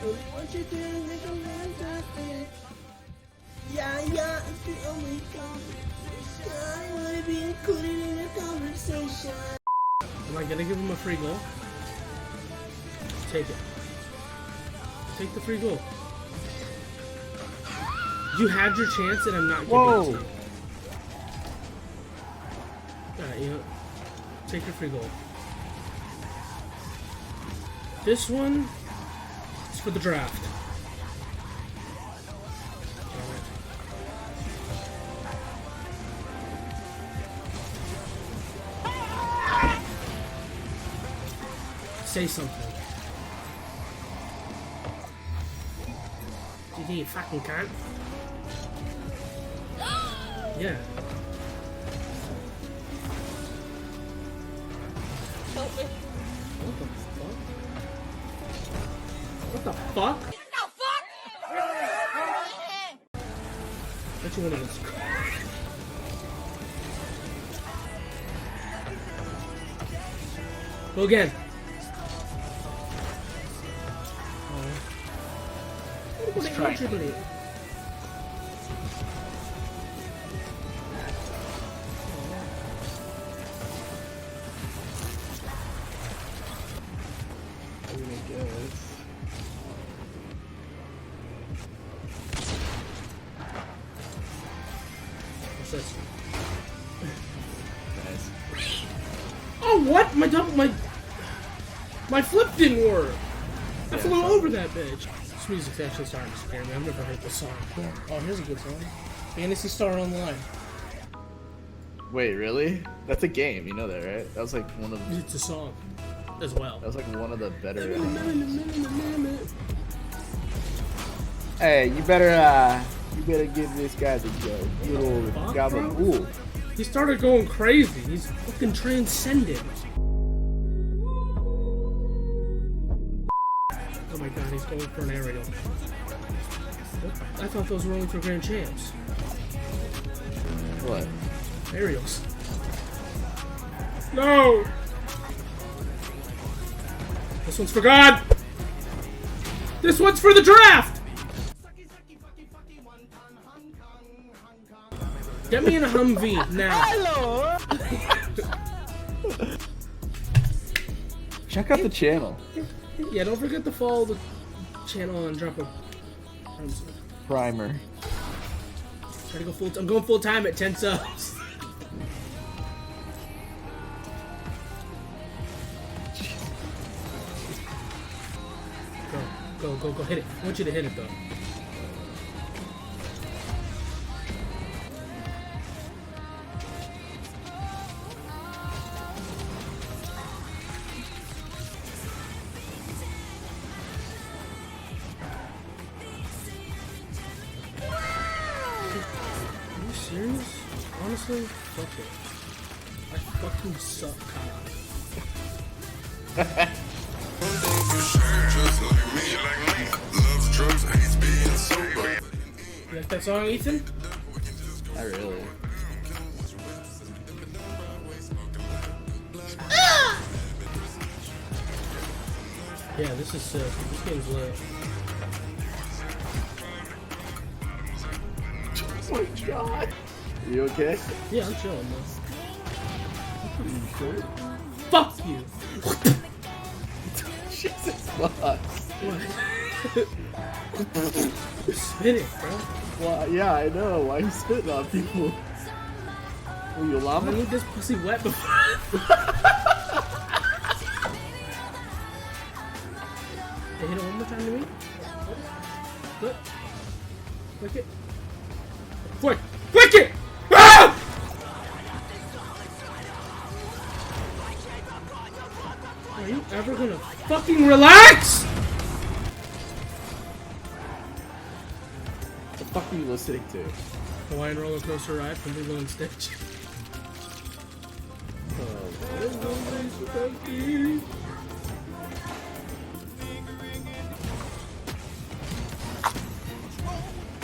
What you doing, nigga, fantastic. Yeah, it's the only conversation. I wanna be included in the conversation. Am I gonna give him a free goal? Take it. Take the free goal. You had your chance and I'm not giving it to you. Alright, you know, take your free goal. This one is for the draft. Say something. GG, you fucking cunt. Yeah. Help me. What the fuck? What the fuck? What the fuck? Bet you one of those. Go again. Let's try. What's this? Nice. Oh, what? My flip didn't work. I flew over that bitch. This music's actually starting to scare me. I've never heard this song. Oh, here's a good song. Phantasy Star Online. Wait, really? That's a game, you know that, right? That was like one of It's a song as well. that was like one of the better. Hey, you better give this guy the good old Fuck, goblin. bro. Ooh, He started going crazy. He's fucking transcendent. Oh my god, he's going for an aerial. What? I thought those were only for grand champs. What? Aerials. No! This one's for God! This one's for the draft! Get me in a Humvee now. hello. Check out the channel. Yeah, don't forget to follow the channel and drop a Primer. Try to go full. I'm going full time at 10 subs. Go, hit it. I want you to hit it though. Are you serious? Honestly, fuck it. I fucking suck, Kyle. You like that song, Ethan? Not really. Yeah, this is sick. This game's lit. Oh my god. You okay? Yeah, I'm chilling, man. Fuck you! Jesus fuck. Spit it, bro. Well, yeah, I know. Why are you spitting on people? Were you a I llama? need this pussy wet before. Hey, hit it one more time to me. Look. Click it. Quick! Click it! Ah! Are you ever gonna fucking relax? What the fuck are you listening to? Hawaiian roller coaster ride from Lilo and Stitch.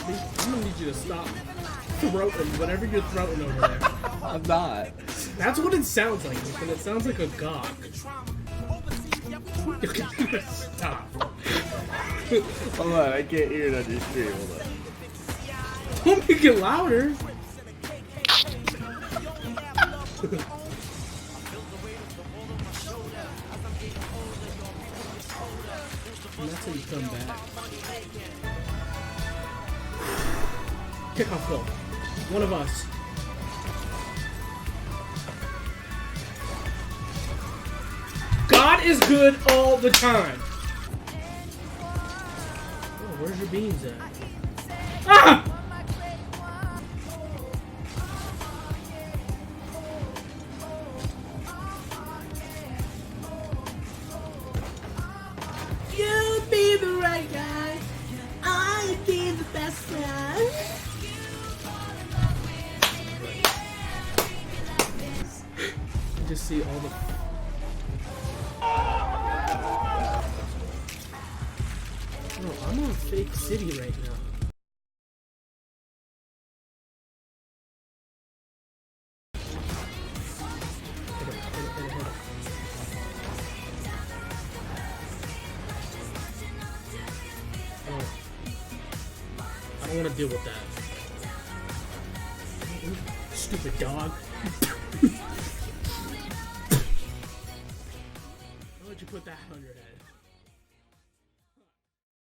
I'm gonna need you to stop throating whatever you're throating over there. I'm not. That's what it sounds like, Ethan. It sounds like a gawk. Stop. Hold on, I can't hear it on your stream. Hold on. Don't make it louder. And that's how you come back. Kickoff goal. One of us. God is good all the time. Oh, where's your beans at? Ah! You'll be the right guy. I'll be the best guy. I just see all the. No, I'm on fake city right now. Hit it. Oh. I don't want to deal with that. Stupid dog. Why would you put that on your head?